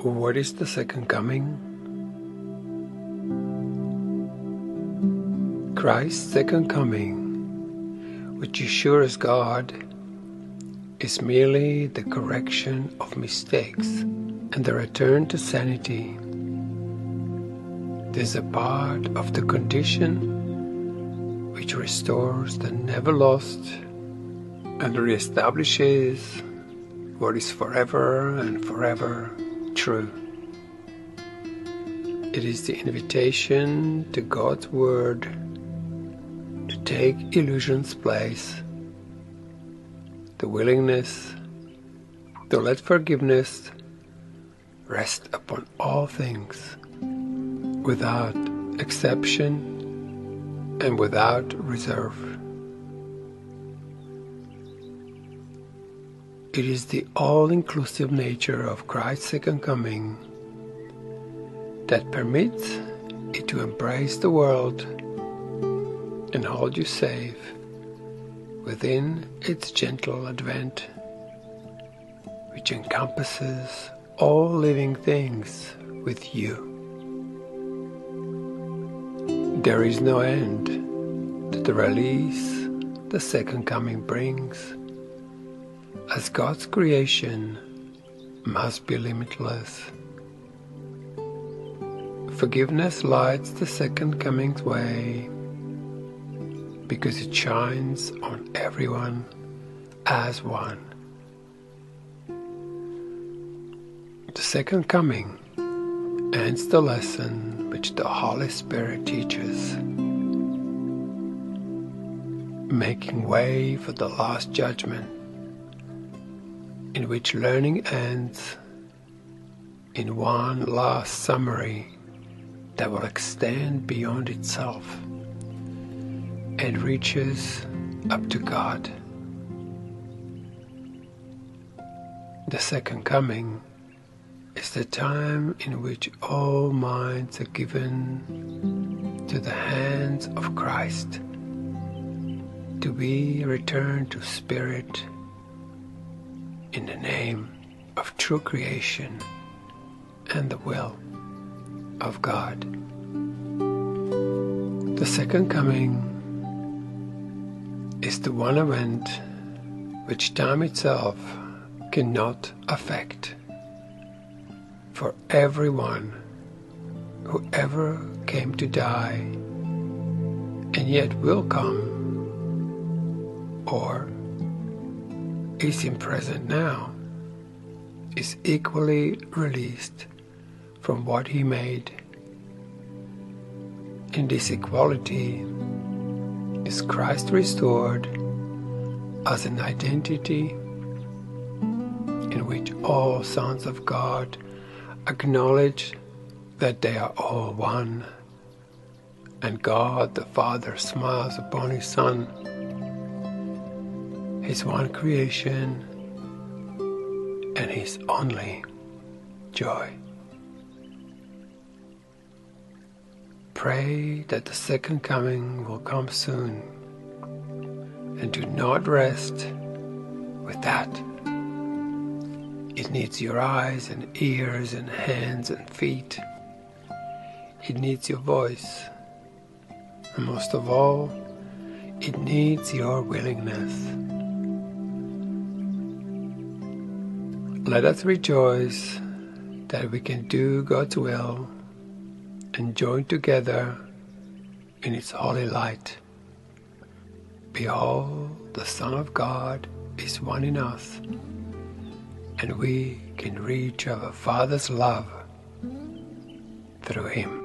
What is the second coming? Christ's second coming, which is sure as God, is merely the correction of mistakes and the return to sanity. This is a part of the condition which restores the never lost and reestablishes what is forever and forever true. It is the invitation to God's Word to take illusion's place, the willingness to let forgiveness rest upon all things, without exception and without reserve. It is the all-inclusive nature of Christ's second coming that permits it to embrace the world and hold you safe within its gentle advent, which encompasses all living things with you. There is no end to the release the second coming brings, as God's creation must be limitless. Forgiveness lights the second coming's way because it shines on everyone as one. The second coming ends the lesson which the Holy Spirit teaches, making way for the Last Judgement, in which learning ends in one last summary that will extend beyond itself and reaches up to God. The second coming is the time in which all minds are given to the hands of Christ to be returned to spirit in the name of true creation and the will of God. The second coming is the one event which time itself cannot affect. For everyone who ever came to die and yet will come, or is in present now, is equally released from what he made. In this equality is Christ restored as an identity in which all sons of God acknowledge that they are all one, and God the Father smiles upon His Son, His one creation and His only joy. Pray that the second coming will come soon, and do not rest with that. It needs your eyes and ears and hands and feet. It needs your voice. And most of all, it needs your willingness. Let us rejoice that we can do God's will and join together in its holy light. Behold, the Son of God is one in us, and we can reach our Father's love through Him.